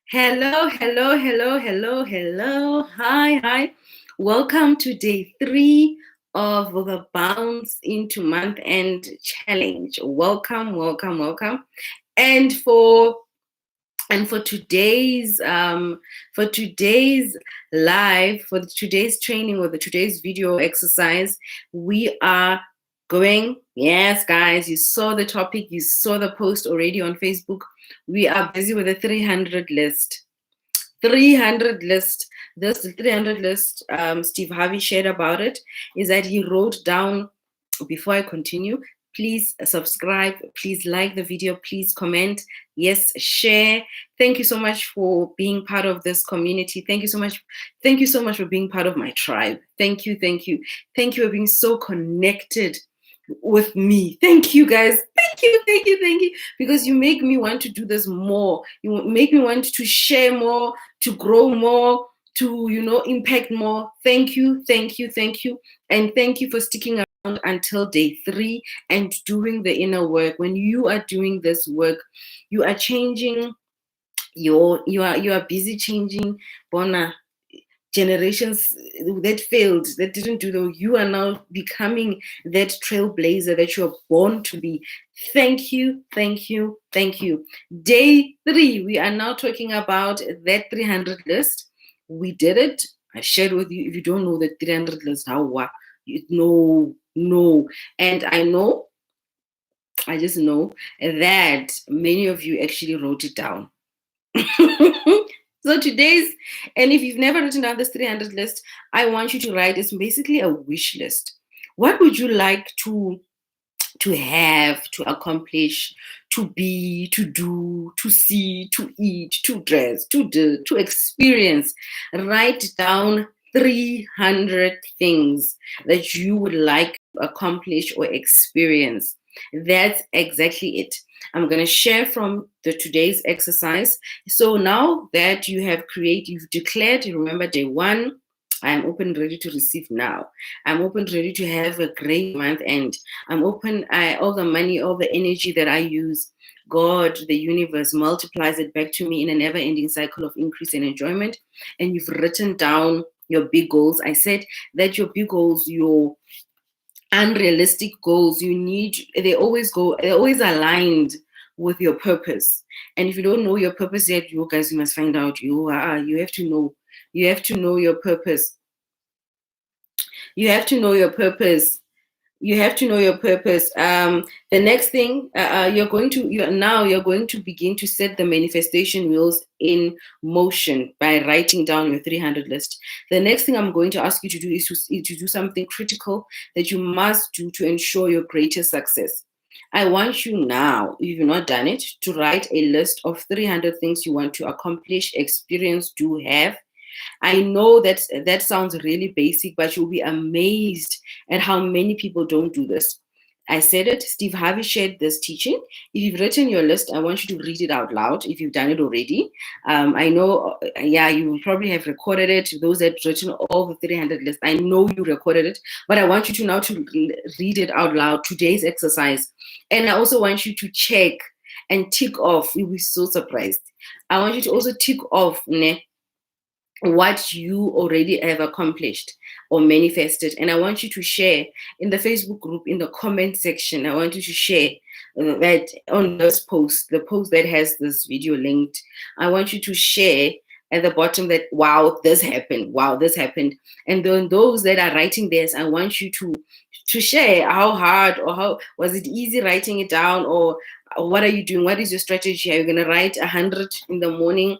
Hello, hello, hello, hello, hello. Hi. Welcome to day 3 of the Bounce into Month End Challenge. Welcome. And for for today's live, for today's training or today's video exercise, we are going. Yes, guys, you saw the topic, you saw the post already on Facebook. We are busy with the 300 list. 300 list. This 300 list, Steve Harvey shared about it, is that he wrote down, before I continue, please subscribe, please like the video, please comment, yes, share. Thank you so much for being part of this community. Thank you so much for being part of my tribe. Thank you for being so connected with me. Thank you, guys. Thank you, because you make me want to do this more. You make me want to share more, to grow more, to impact more. Thank you, and thank you for sticking around until day 3 and doing the inner work. When you are doing this work, you are changing you are busy changing Bona generations that failed, that didn't do though. You are now becoming that trailblazer that you are born to be. Thank you. Day 3, we are now talking about that 300 list. We did it. I shared with you. If you don't know the 300 list, how no. And I just know that many of you actually wrote it down. So and if you've never written down this 300 list, I want you to write. It's basically a wish list. What would you like to have, to accomplish, to be, to do, to see, to eat, to dress, to do, to experience? Write down 300 things that you would like to accomplish or experience. That's exactly it. I'm going to share from today's exercise. So now that you've declared, remember day 1, I'm open, ready to receive now. I'm open, ready to have a great month end. I'm open, all the money, all the energy that I use, God, the universe, multiplies it back to me in a never-ending cycle of increase and enjoyment. And you've written down your big goals. I said that your big goals, your unrealistic goals, they're always aligned with your purpose. And if you don't know your purpose yet, you guys, you must find out. You have to know your purpose. You have to know your purpose. The next thing, you're going to begin to set the manifestation wheels in motion by writing down your 300 list. The next thing I'm going to ask you to do is to do something critical that you must do to ensure your greatest success. I want you now, if you've not done it, to write a list of 300 things you want to accomplish, experience, do, have. I know that sounds really basic, but you'll be amazed at how many people don't do this. I said it. Steve Harvey shared this teaching. If you've written your list, I want you to read it out loud if you've done it already. I know, you will probably have recorded it. Those that have written all the 300 lists, I know you recorded it, but I want you to now to read it out loud, today's exercise. And I also want you to check and tick off. You'll be so surprised. I want you to also tick off what you already have accomplished or manifested. And I want you to share in the Facebook group, in the comment section. I want you to share that on this post, the post that has this video linked. I want you to share at the bottom that, wow, this happened. And then those that are writing this, I want you to share how hard or how was it easy writing it down, or what are you doing? What is your strategy? Are you going to write 100 in the morning?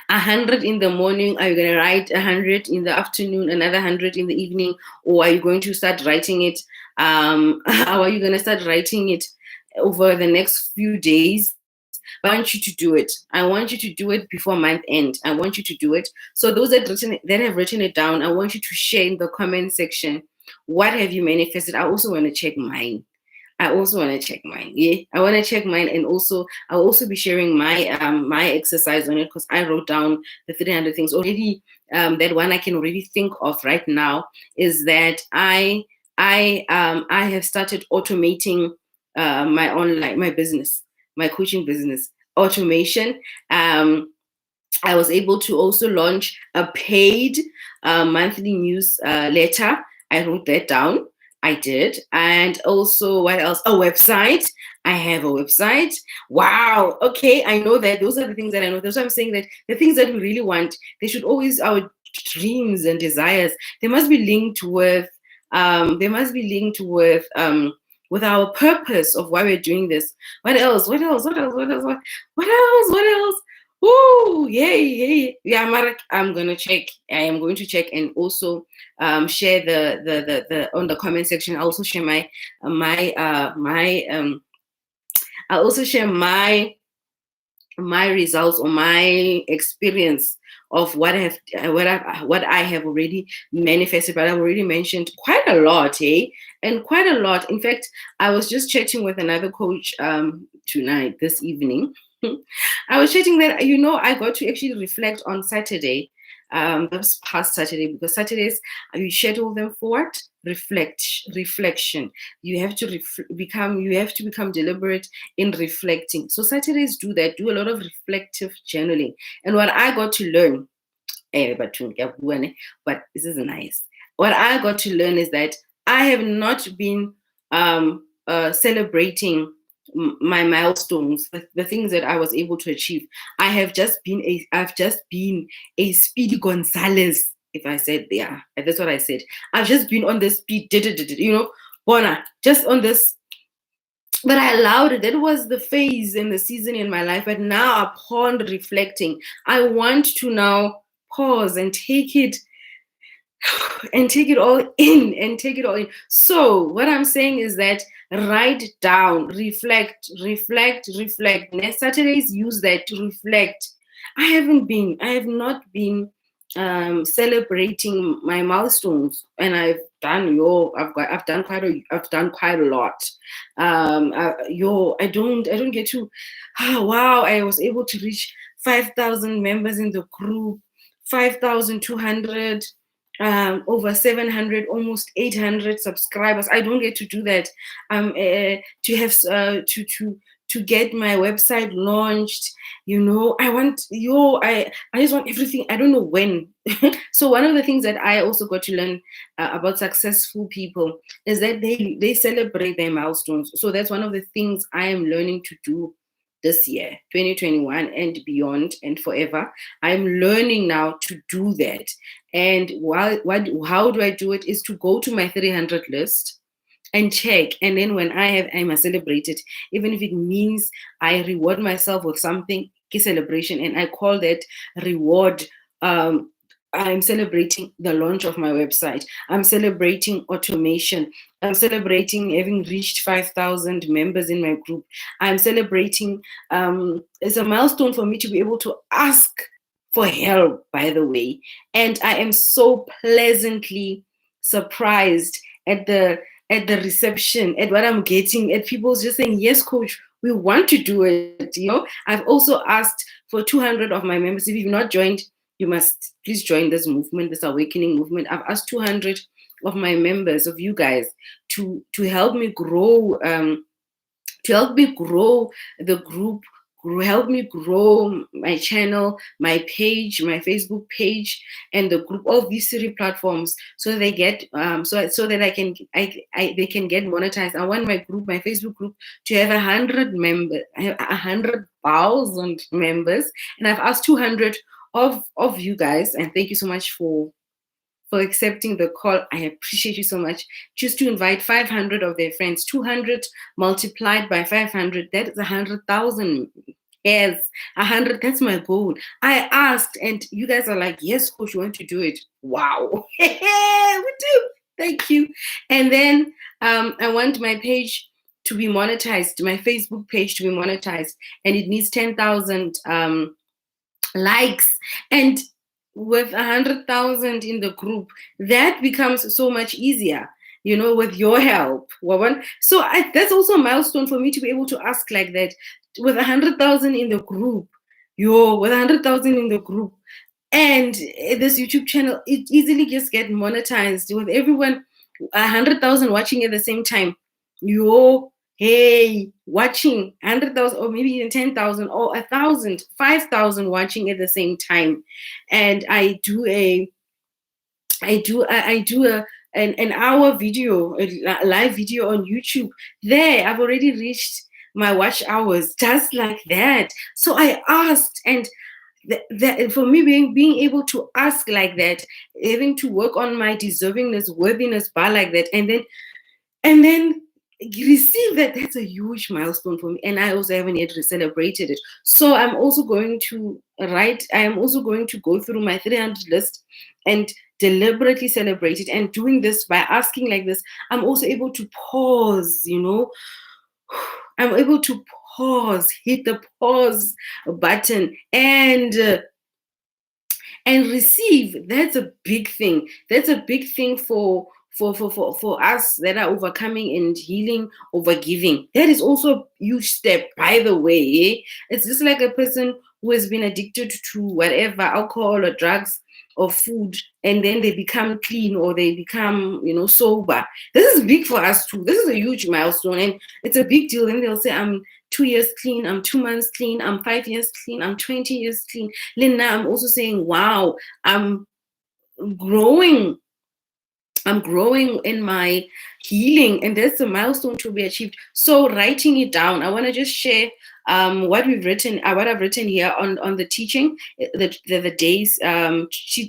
100 in the morning? Are you going to write 100 in the afternoon, another 100 in the evening? Or are you going to start writing it? How are you going to start writing it over the next few days? I want you to do it. I want you to do it before month end. I want you to do it. So those that have written it down, I want you to share in the comment section. What have you manifested? I also want to check mine. Yeah, I want to check mine, and also I'll also be sharing my my exercise on it, because I wrote down the 300 things already. That one I can already think of right now is that I have started automating my business, my coaching business. automation. I was able to also launch a paid monthly newsletter. I wrote that down. I did. And also, what else? A website. I have a website. Wow. Okay. I know that. Those are the things that I know. That's why I'm saying that the things that we really want, they should always, our dreams and desires, they must be linked with, they must be linked with our purpose of why we're doing this. What else? What else? What else? What else? What else? What else? Oh, yay, yay. Yeah, Marek, I'm gonna check. I am going to check and also share the on the comment section. I'll also share I'll also share my results or my experience of what I have already manifested, but I've already mentioned quite a lot, and quite a lot. In fact, I was just chatting with another coach tonight, this evening. I was chatting that I got to actually reflect on Saturday, this past Saturday, because Saturdays you schedule them for what? Reflection. You have to become deliberate in reflecting. So Saturdays do that, do a lot of reflective journaling. And what I got to learn, but this is nice. What I got to learn is that I have not been celebrating my milestones, the things that I was able to achieve. I've just been a Speedy Gonzalez. If I said, yeah, that's what I said. I've just been on this speed, Bona, just on this. But I allowed it. That was the phase and the season in my life. But now, upon reflecting, I want to now pause and take it all in. So what I'm saying is that write down, reflect. Next Saturdays, use that to reflect. I have not been celebrating my milestones, and I've done quite a lot. I don't get to, wow, I was able to reach 5,000 members in the group, 5,200, over 700, almost 800 subscribers. I don't get to do that. To have to get my website launched. I just want everything. I don't know when. So one of the things that I also got to learn about successful people is that they celebrate their milestones. So that's one of the things I am learning to do this year, 2021 and beyond and forever. I'm learning now to do that. And how do I do it? Is to go to my 300 list and check. And then when I must celebrate it, even if it means I reward myself with something, celebration, and I call that reward. I'm celebrating the launch of my website. I'm celebrating automation. I'm celebrating having reached 5,000 members in my group. I'm celebrating, it's a milestone for me to be able to ask for help, by the way. And I am so pleasantly surprised at the reception, at what I'm getting, at people just saying, yes, coach, we want to do it. I've also asked for 200 of my members. If you've not joined, you must please join this movement, this awakening movement. I've asked 200 of my members, of you guys, to help me grow, the group, help me grow my channel, my page, my Facebook page, and the group, all these 3 platforms, so they get so that they can get monetized. I want my group, my Facebook group, to have 100,000 members, and I've asked 200 of you guys, and thank you so much for accepting the call. I appreciate you so much. Just to invite 500 of their friends. 200 multiplied by 500, that is 100,000. Yes, 100, that's my goal. I asked, and you guys are like, yes, coach, you want to do it. Wow. We do. Thank you. And then I want my page to be monetized, my Facebook page to be monetized, and it needs 10,000 likes. And with 100,000 in the group, that becomes so much easier, with your help. So that's also a milestone for me to be able to ask like that. With 100,000 in the group, with 100,000 in the group, and this YouTube channel, it easily just get monetized with everyone, 100,000 watching at the same time. hey, watching 100,000 or maybe even 10,000 or 1,000, 5,000 watching at the same time. And I do an hour video, a live video on YouTube. There, I've already reached my watch hours just like that. So I asked, and for me, being able to ask like that, having to work on my deservingness, worthiness bar like that, and then receive that, that's a huge milestone for me. And I also haven't yet celebrated it. So I'm also going to I am also going to go through my 300 list and deliberately celebrate it. And doing this by asking like this, I'm also able to pause. I'm able to pause, hit the pause button, and receive. That's a big thing. That's a big thing for us that are overcoming and healing over giving. That is also a huge step, by the way. It's just like a person who has been addicted to whatever, alcohol or drugs or food, and then they become clean or they become sober. This is big for us too. This is a huge milestone, and it's a big deal. And they'll say, I'm 2 years clean, I'm 2 months clean, I'm 5 years clean, I'm 20 years clean. Linda, I'm also saying, wow, I'm growing. I'm growing in my healing, and that's a milestone to be achieved. So writing it down, I want to just share what I've written here on the teaching, the days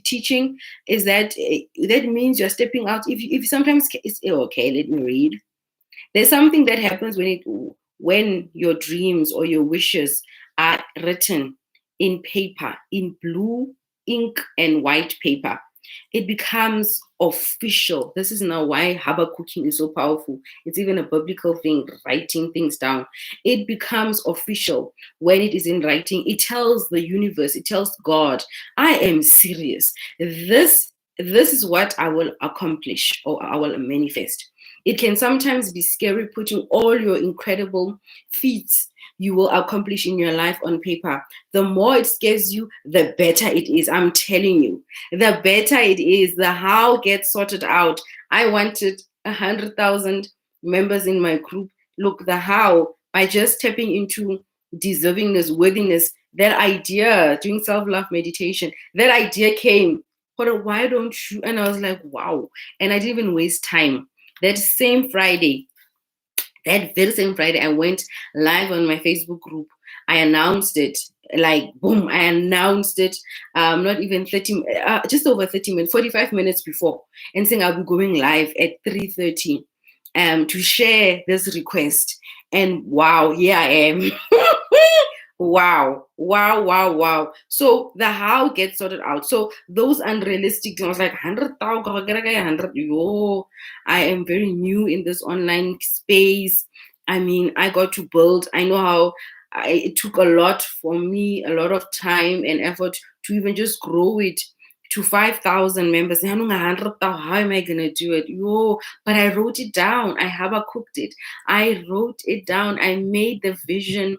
teaching is that means you're stepping out. If sometimes it's okay, let me read. There's something that happens when your dreams or your wishes are written in paper, in blue ink and white paper. It becomes official. This is now why Habakkuk is so powerful. It's even a biblical thing, writing things down. It becomes official when it is in writing. It tells the universe, it tells God, I am serious. This is what I will accomplish or I will manifest. It can sometimes be scary putting all your incredible feats you will accomplish in your life on paper. The more it scares you, the better it is. I'm telling you, the better it is. The how gets sorted out. I wanted 100,000 members in my group. Look, the how, by just stepping into deservingness, worthiness, that idea, doing self-love meditation, that idea came. But why don't you? And I was like, wow. And I didn't even waste time. That very same Friday, I went live on my Facebook group. I announced it, like, boom, I announced it, not even 30, just over 30 minutes, 45 minutes before, and saying I'll be going live at 3:30 to share this request. And wow, here I am. Wow, wow, wow, wow. So the how gets sorted out. So those unrealistic things, like 100,000, yo, I am very new in this online space. I mean, I got to build. I know how it took a lot for me, a lot of time and effort to even just grow it to 5,000 members. How am I going to do it? Yo, but I wrote it down. I cooked it. I wrote it down. I made the vision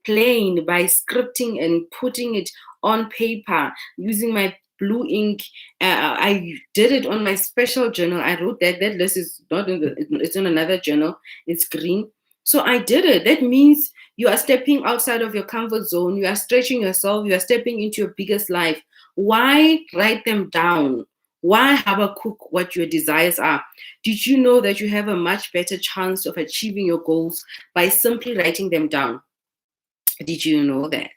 plain by scripting and putting it on paper using my blue ink. I did it on my special journal. I wrote that list is not it's in another journal. It's green. So I did it. That means you are stepping outside of your comfort zone. You are stretching yourself. You are stepping into your biggest life. Why write them down? Why Habakkuk what your desires are? Did you know that you have a much better chance of achieving your goals by simply writing them down? Did you know that?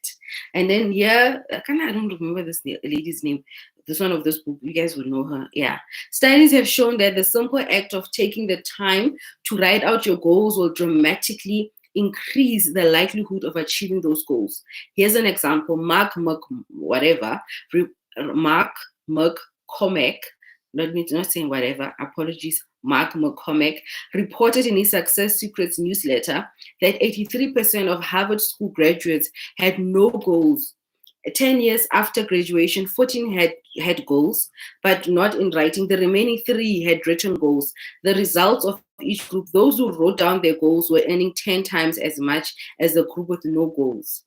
And then I don't remember this lady's name. This one of this book, you guys will know her. Yeah. Studies have shown that the simple act of taking the time to write out your goals will dramatically increase the likelihood of achieving those goals. Here's an example. Mark McCormack, not saying whatever, apologies, Mark McCormack, reported in his Success Secrets newsletter that 83% of Harvard School graduates had no goals. 10 years after graduation, 14 had goals, but not in writing. The remaining 3 had written goals. The results of each group, those who wrote down their goals were earning 10 times as much as the group with no goals.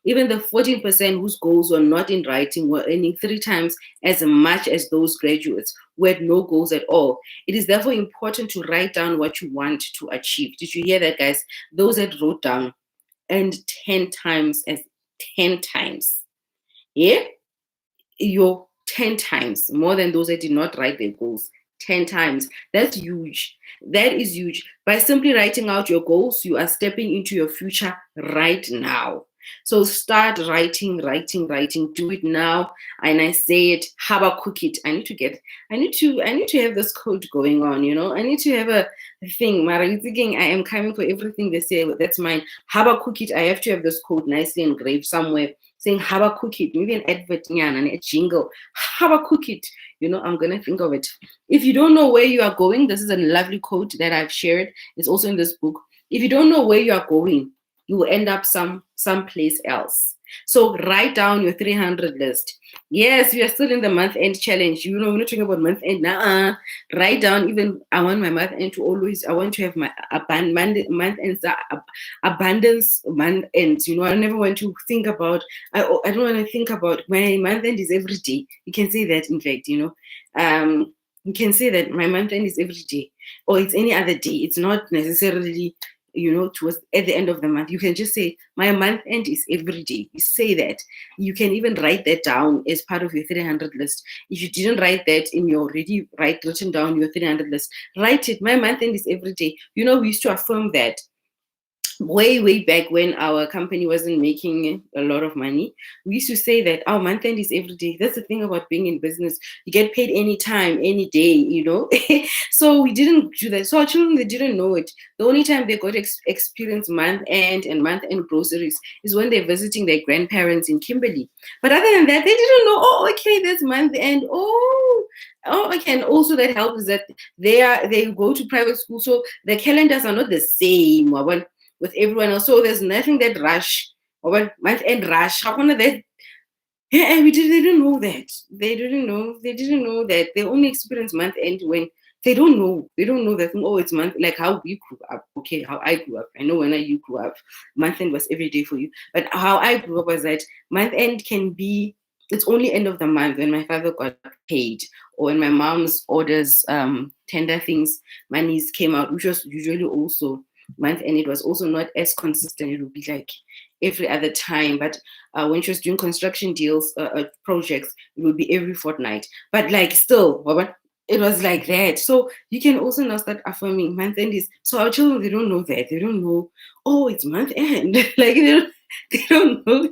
Even the 14% whose goals were not in writing were earning 3 times as much as those graduates who had no goals at all. It is therefore important to write down what you want to achieve. Did you hear that, guys? Those that wrote down earned 10 times as 10 times. Yeah? You're 10 times more than those that did not write their goals. 10 times. That's huge. That is huge. By simply writing out your goals, you are stepping into your future right now. So start writing. Do it now. And I say it, Habakkuk it. I need to have this code going on, I need to have a thing. Mara, you're thinking I am coming for everything they say. That's mine. Habakkuk it. I have to have this code nicely engraved somewhere saying Habakkuk it, maybe an advert and a jingle. Habakkuk it. I'm gonna think of it. If you don't know where you are going, this is a lovely quote that I've shared. It's also in this book. If you don't know where you are going, you will end up someplace else. So write down your 300 list. Yes, we are still in the month end challenge. We're not talking about month end. Write down. Even I want my month end to always. I want to have my month ends, abundance month ends. I never want to think about. I don't want to think about my month end is every day. You can say that. In fact, you can say that my month end is every day, or it's any other day. It's not necessarily towards at the end of the month. You can just say my month end is every day. You say that. You can even write that down as part of your 300 list. If you didn't write that in your already written down your 300 list, write it. My month end is every day. We used to affirm that way back when our company wasn't making a lot of money. We used to say that our month end is every day. That's the thing about being in business. You get paid anytime, any day, So we didn't do that. So our children, they didn't know it. The only time they got to experience month end and month end groceries is when they're visiting their grandparents in Kimberley. But other than that, they didn't know, oh, okay, that's month end. Oh, okay. And also that helps that they go to private school. So the calendars are not the same with everyone else. So there's nothing that rush or month end rush. How come that? Yeah, and they didn't know that. They didn't know that. They only experience month end when they don't know. They don't know that, oh, it's month, like how we grew up. Okay, how I grew up. I know when you grew up, month end was every day for you. But how I grew up was that month end can be, it's only end of the month when my father got paid or when my mom's orders, tender things, monies came out, which was usually also month, and it was also not as consistent. It would be like every other time, but when she was doing construction deals, projects, it would be every fortnight, but like still it was like that. So you can also now start affirming month end is, so our children, they don't know that. They don't know, oh, it's month end. Like they don't know.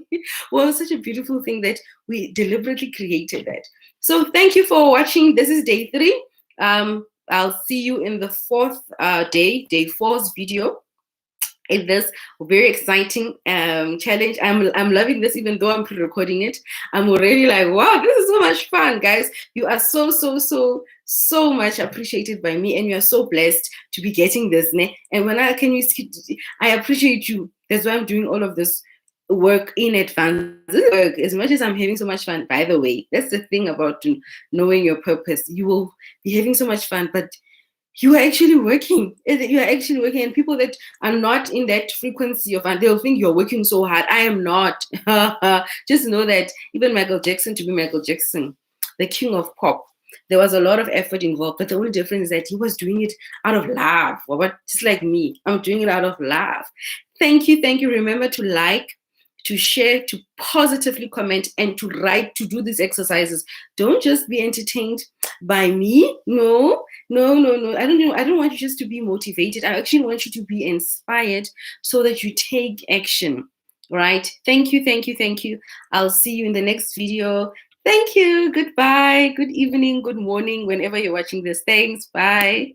Well, it's such a beautiful thing that we deliberately created that. So thank you for watching. This is day 3. I'll see you in the 4th day 4's video in this very exciting challenge. I'm loving this, even though I'm pre-recording it. I'm already like, wow, this is so much fun, guys. You are so much appreciated by me, and you are so blessed to be getting this. And when I appreciate you. That's why I'm doing all of this work in advance. As much as I'm having so much fun, by the way, that's the thing about knowing your purpose. You will be having so much fun, but you are actually working. You are actually working, and people that are not in that frequency of fun, they'll think you're working so hard. I am not. Just know that even Michael Jackson, to be Michael Jackson, the king of pop, there was a lot of effort involved, but the only difference is that he was doing it out of love. But just like me, I'm doing it out of love. Thank you. Remember to like, to share, to positively comment, and to write, to do these exercises. Don't just be entertained by me. No. I don't want you just to be motivated. I actually want you to be inspired so that you take action. Right? Thank you. I'll see you in the next video. Thank you. Goodbye. Good evening. Good morning. Whenever you're watching this. Thanks. Bye.